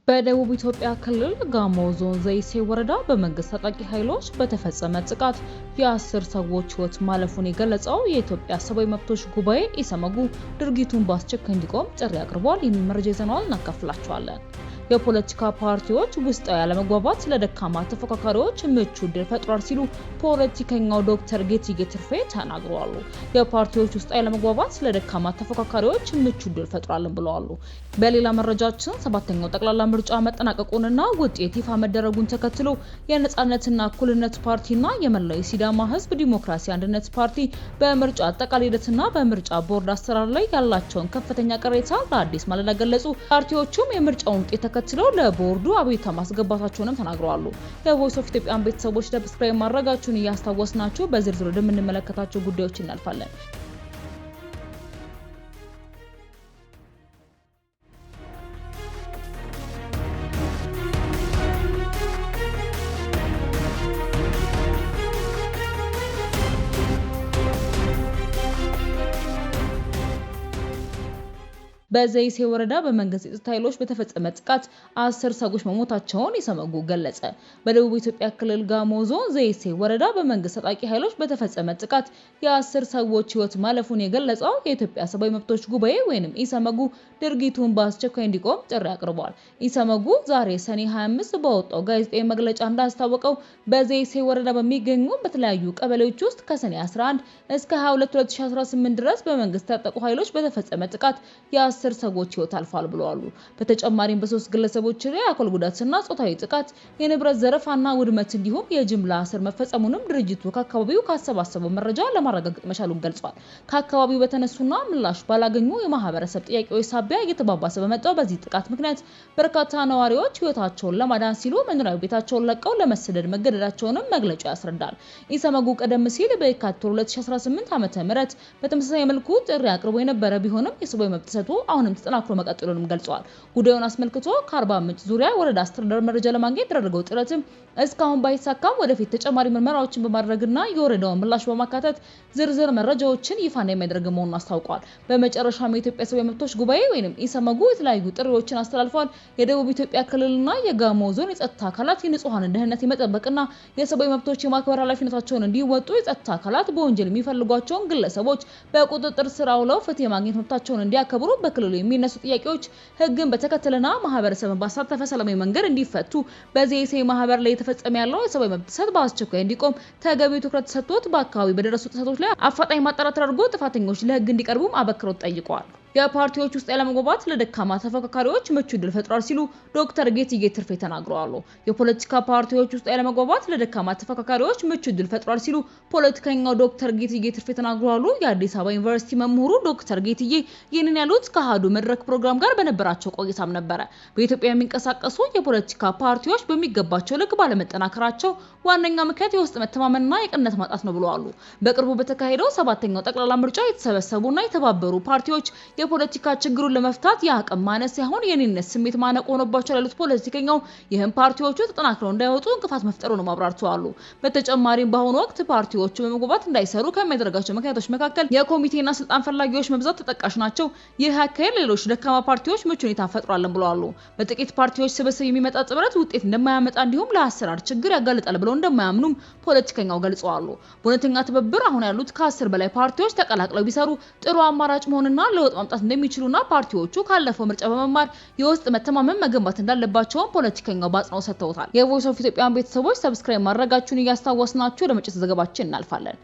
በደቡብ ኢትዮጵያ ክልል ጋሞ ዞን ዘይሴ ወረዳ በመንግስት ታጣቂ ኃይሎች በተፈጸመ ጥቃት የ10 ሰዎች ሕይወት ማለፉን የገለጸው የኢትዮጵያ ሰብአዊ መብቶች ጉባኤ ኢሰመጉ ድርጊቱን በአስቸኳይ እንዲቆም ጥሪ አቅርቧል። ይህን መረጃ ይዘናል፣ እናካፍላችኋለን። የፖለቲካ ፓርቲዎች ውስጣዊ ያለመግባባት ለደካማ ተፎካካሪዎች ምቹ ዕድል ፈጥሯል ሲሉ ፖለቲከኛው ዶክተር ጌትዬ ትርፌ ተናግረዋል። የፓርቲዎች ውስጣዊ ያለመግባባት ለደካማ ተፎካካሪዎች ምቹ ዕድል ፈጥሯል ብለዋል። በሌላ መረጃችን ሰባተኛው ጠቅላላ ምርጫ መጠናቀቁንና ውጤት ይፋ መደረጉን ተከትሎ የነጻነትና እኩልነት ፓርቲና የመላው የሲዳማ ሕዝብ ዲሞክራሲ አንድነት ፓርቲ በምርጫ አጠቃላይ ሂደትና በምርጫ ቦርድ አሰራር ላይ ያላቸውን ከፍተኛ ቅሬታ ለአዲስ ማለዳ ገለጹ። ፓርቲዎቹም የምርጫውን ውጤት ተከትሎ ለቦርዱ አቤቱታ ማስገባታቸውንም ተናግረዋል። የቮይስ ኦፍ ኢትዮጵያን ቤተሰቦች ሰብስክራይብ ማድረጋችሁን እያስታወስናችሁ በዝርዝር ወደምንመለከታቸው ጉዳዮች እናልፋለን። በዘይሴ ወረዳ በመንግስት የጸጥታ ኃይሎች በተፈጸመ ጥቃት 10 ሰዎች መሞታቸውን ኢሰመጉ ገለጸ። በደቡብ ኢትዮጵያ ክልል ጋሞ ዞን ዘይሴ ወረዳ በመንግስት ታጣቂ ኃይሎች በተፈጸመ ጥቃት የ10 ሰዎች ሕይወት ማለፉን የገለጸው የኢትዮጵያ ሰብአዊ መብቶች ጉባኤ ኢሰመጉ ድርጊቱን በአስቸኳይ እንዲቆም ጥሪ አቅርቧል። ኢሰመጉ ዛሬ ሰኔ 25 በወጣው ጋዜጣዊ መግለጫ እንዳስታወቀው በዘይሴ ወረዳ በሚገኙ በተለያዩ ቀበሌዎች ውስጥ ከሰኔ 11 እስከ 22 2018 ድረስ በመንግስት ታጣቂ ኃይሎች በተፈጸመ ጥቃት የ10 ሰዎች ሕይወት አልፏል ብለዋል። በተጨማሪም በ3 ግለሰቦች ላይ አካል ጉዳትና ጾታዊ ጥቃት፣ የንብረት ዘረፋና ውድመት እንዲሁም የጅምላ እስር መፈጸሙንም ድርጅቱ ከአካባቢው ካሰባሰበው መረጃ ለማረጋገጥ መቻሉን ገልጿል። ከአካባቢው በተነሱና ምላሽ ባላገኙ የማህበረሰብ ጥያቄዎች ሳቢያ እየተባባሰ በመጣው በዚህ ጥቃት ምክንያት በርካታ ነዋሪዎች ሕይወታቸውን ለማዳን ሲሉ መኖሪያ ቤታቸውን ለቀው ለመሰደድ መገደዳቸውንም መግለጫው ያስረዳል። ኢሰመጉ ቀደም ሲል በየካቲት 2018 ዓ.ም በተመሳሳይ መልኩ ጥሪ አቅርቦ የነበረ ቢሆንም የሰብአዊ መብት ጥሰቱ አሁንም ተጠናክሮ መቀጠሉንም ገልጿል። ጉዳዩን አስመልክቶ ከ40 ምንጭ ዙሪያ ወረዳ አስተዳደር መረጃ ለማግኘት ያደረገው ጥረትም እስካሁን ባይሳካም ወደፊት ተጨማሪ ምርመራዎችን በማድረግና የወረዳውን ምላሽ በማካተት ዝርዝር መረጃዎችን ይፋ እንደሚያደርግ መሆኑን አስታውቋል። በመጨረሻም የኢትዮጵያ ሰብአዊ መብቶች ጉባኤ ኢሰመጉ የተለያዩ ጥሪዎችን አስተላልፏል። የደቡብ ኢትዮጵያ ክልልና የጋሞ ዞን የጸጥታ አካላት የንጹሃንን ደህንነት የመጠበቅና የሰብአዊ መብቶች የማክበር ኃላፊነታቸውን እንዲወጡ፣ የጸጥታ አካላት በወንጀል የሚፈልጓቸውን ግለሰቦች በቁጥጥር ስር አውለው ፍትህ የማግኘት መብታቸውን እንዲያከብሩ፣ በክልሉ የሚነሱ ጥያቄዎች ሕግን በተከተለና ማህበረሰብን ባሳተፈ ሰላማዊ መንገድ እንዲፈቱ፣ በዘይሴ ማህበር ላይ የተፈጸመ ያለው የሰብአዊ መብት ጥሰት በአስቸኳይ እንዲቆም ተገቢው ትኩረት ተሰጥቶት በአካባቢ በደረሱ ጥሰቶች ላይ አፋጣኝ ማጣራት ተደርጎ ጥፋተኞች ለሕግ እንዲቀርቡም አበክረው ጠይቀዋል። የፓርቲዎች ውስጥ ያለመግባባት ለደካማ ተፎካካሪዎች ምቹ ዕድል ፈጥሯል ሲሉ ዶክተር ጌትዬ ትርፌ ተናግረዋል። የፖለቲካ ፓርቲዎች ውስጥ ያለመግባባት ለደካማ ተፎካካሪዎች ምቹ ዕድል ፈጥሯል ሲሉ ፖለቲከኛው ዶክተር ጌትዬ ትርፌ ተናግረዋል። የአዲስ አበባ ዩኒቨርሲቲ መምህሩ ዶክተር ጌትዬ ይህንን ያሉት ከአሃዱ መድረክ ፕሮግራም ጋር በነበራቸው ቆይታም ነበረ። በኢትዮጵያ የሚንቀሳቀሱ የፖለቲካ ፓርቲዎች በሚገባቸው ልክ ባለመጠናከራቸው ዋነኛ ምክንያት የውስጥ መተማመንና የቅንነት ማጣት ነው ብለዋል። በቅርቡ በተካሄደው ሰባተኛው ጠቅላላ ምርጫ የተሰበሰቡና የተባበሩ ፓርቲዎች የፖለቲካ ችግሩን ለመፍታት የአቅም ማነስ ሳይሆን የኔነት ስሜት ማነቆ ሆኖባቸው ያሉት ፖለቲከኛው ይህም ፓርቲዎቹ ተጠናክረው እንዳይወጡ እንቅፋት መፍጠሩን አብራርተዋል። በተጨማሪም በአሁኑ ወቅት ፓርቲዎቹ በመግባባት እንዳይሰሩ ከሚያደርጋቸው ምክንያቶች መካከል የኮሚቴና ስልጣን ፈላጊዎች መብዛት ተጠቃሽ ናቸው። ይህ አካሄድ ሌሎች ደካማ ፓርቲዎች ምቹ ሁኔታ ፈጥሯልን ብለዋል። በጥቂት ፓርቲዎች ስብስብ የሚመጣ ጥምረት ውጤት እንደማያመጣ እንዲሁም ለአሰራር ችግር ያጋልጣል ብለው እንደማያምኑም ፖለቲከኛው ገልጸዋል። በእውነተኛ ትብብር አሁን ያሉት ከ10 በላይ ፓርቲዎች ተቀላቅለው ቢሰሩ ጥሩ አማራጭ መሆንና ለውጥ ማምጣት እንደሚችሉና ፓርቲዎቹ ካለፈው ምርጫ በመማር የውስጥ መተማመን መገንባት እንዳለባቸው ፖለቲከኛው በአጽንኦት ሰጥተውታል። የቮይስ ኦፍ ኢትዮጵያን ቤተሰቦች ሰብስክራይብ ማድረጋችሁን እያስታወስናችሁ ወደ መጪው ዘገባችን እናልፋለን።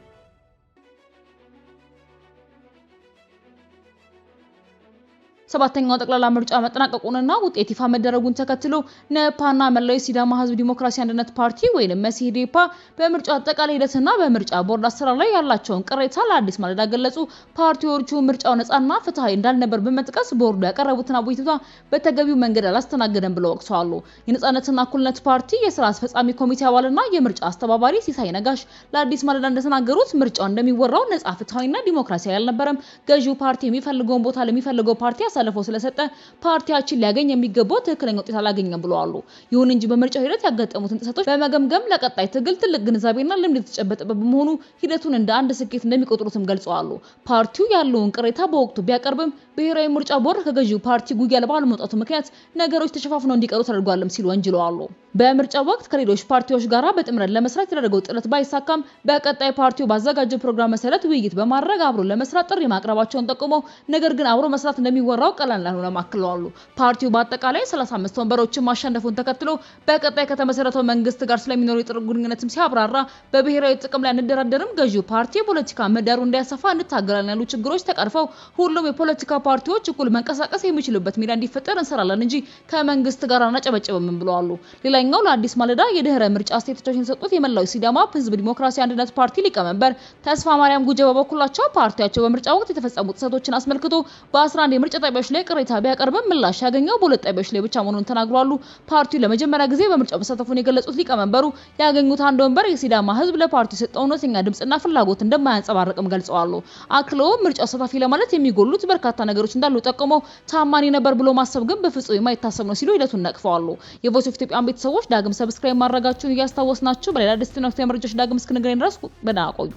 ሰባተኛው ጠቅላላ ምርጫ መጠናቀቁንና ውጤት ይፋ መደረጉን ተከትሎ ነፓና መላው የሲዳማ ሕዝብ ዲሞክራሲ አንድነት ፓርቲ መሲዴፓ በምርጫ አጠቃላይ ሂደትና በምርጫ ቦርድ አሰራር ላይ ያላቸውን ቅሬታ ለአዲስ ማለዳ ገለጹ። ፓርቲዎቹ ምርጫው ነጻና ፍትሃዊ እንዳልነበር በመጥቀስ ቦርዱ ያቀረቡትን አቤቱታ በተገቢው መንገድ አላስተናገደም ብለው ወቅሰዋል። የነጻነትና እኩልነት ፓርቲ የስራ አስፈጻሚ ኮሚቴ አባልና የምርጫ አስተባባሪ ሲሳይ ነጋሽ ለአዲስ ማለዳ እንደተናገሩት ምርጫው እንደሚወራው ነጻ ፍትሃዊና ዲሞክራሲያዊ አልነበረም። ገዢው ፓርቲ የሚፈልገውን ቦታ ለሚፈልገው ፓርቲ አሳልፎ ስለሰጠ ፓርቲያችን ሊያገኝ የሚገባው ትክክለኛ ውጤት አላገኘም ብለዋል። ይሁን እንጂ በምርጫው ሂደት ያጋጠሙትን ጥሰቶች በመገምገም ለቀጣይ ትግል ትልቅ ግንዛቤና ልምድ የተጨበጠበት በመሆኑ ሂደቱን እንደ አንድ ስኬት እንደሚቆጥሩትም ገልጸዋል። ፓርቲው ያለውን ቅሬታ በወቅቱ ቢያቀርብም ብሔራዊ ምርጫ ቦርድ ከገዢው ፓርቲ ጉያ ባለመውጣቱ ምክንያት ነገሮች ተሸፋፍነው እንዲቀሩ ተደርጓልም ሲሉ ወንጅለዋል። በምርጫ ወቅት ከሌሎች ፓርቲዎች ጋራ በጥምረት ለመስራት የተደረገው ጥረት ባይሳካም በቀጣይ ፓርቲው ባዘጋጀው ፕሮግራም መሰረት ውይይት በማድረግ አብሮ ለመስራት ጥሪ ማቅረባቸውን ጠቁመው ነገር ግን አብሮ መስራት እንደሚወራው ቀላል እንዳልሆነ አክለዋል። ፓርቲው በአጠቃላይ 35 ወንበሮችን ማሸነፉን ተከትሎ በቀጣይ ከተመሰረተው መንግስት ጋር ስለሚኖረው የጥሩ ግንኙነትም ሲያብራራ በብሔራዊ ጥቅም ላይ እንደራደርም ገዢው ፓርቲ የፖለቲካ ምህዳሩ እንዲያሰፋ እንታገላለን ያሉ ችግሮች ተቀርፈው ሁሉም የፖለቲካ ፓርቲዎች እኩል መንቀሳቀስ የሚችሉበት ሜዳ እንዲፈጠር እንሰራለን እንጂ ከመንግስት ጋር አናጨበጭብም ብለዋል። ሌላኛው ለአዲስ ማለዳ የድህረ ምርጫ አስተያየቶችን የሰጡት የመላው ሲዳማ ህዝብ ዲሞክራሲ አንድነት ፓርቲ ሊቀመንበር ተስፋ ማርያም ጉጀ በበኩላቸው ፓርቲያቸው በምርጫ ወቅት የተፈጸሙ ጥሰቶችን አስመልክቶ በ11 የምርጫ ጣቢያዎች ላይ ቅሬታ ቢያቀርብም ምላሽ ያገኘው በሁለት ጣቢያዎች ላይ ብቻ መሆኑን ተናግሯል። ፓርቲው ለመጀመሪያ ጊዜ በምርጫው መሳተፉን የገለጹት ሊቀመንበሩ ያገኙት አንድ ወንበር የሲዳማ ህዝብ ለፓርቲው የሰጠው እውነተኛ ድምጽና ፍላጎት እንደማያንጸባርቅም ገልጸዋል። አክለው ምርጫው ተሳታፊ ለማለት የሚጎሉት በርካታ ነገሮች እንዳሉ ጠቁመው ታማኒ ነበር ብሎ ማሰብ ግን በፍጹም የማይታሰብ ነው ሲሉ ሂደቱን ነቅፈዋል። የቮይስ ኦፍ ኢትዮጵያ ቤተሰቦች ዳግም ሰብስክራይብ ማድረጋችሁን እያስታወስናችሁ በሌላ ደስቲና መረጃዎች ዳግም እስክንገናኝ ድረስ በደህና ቆዩ።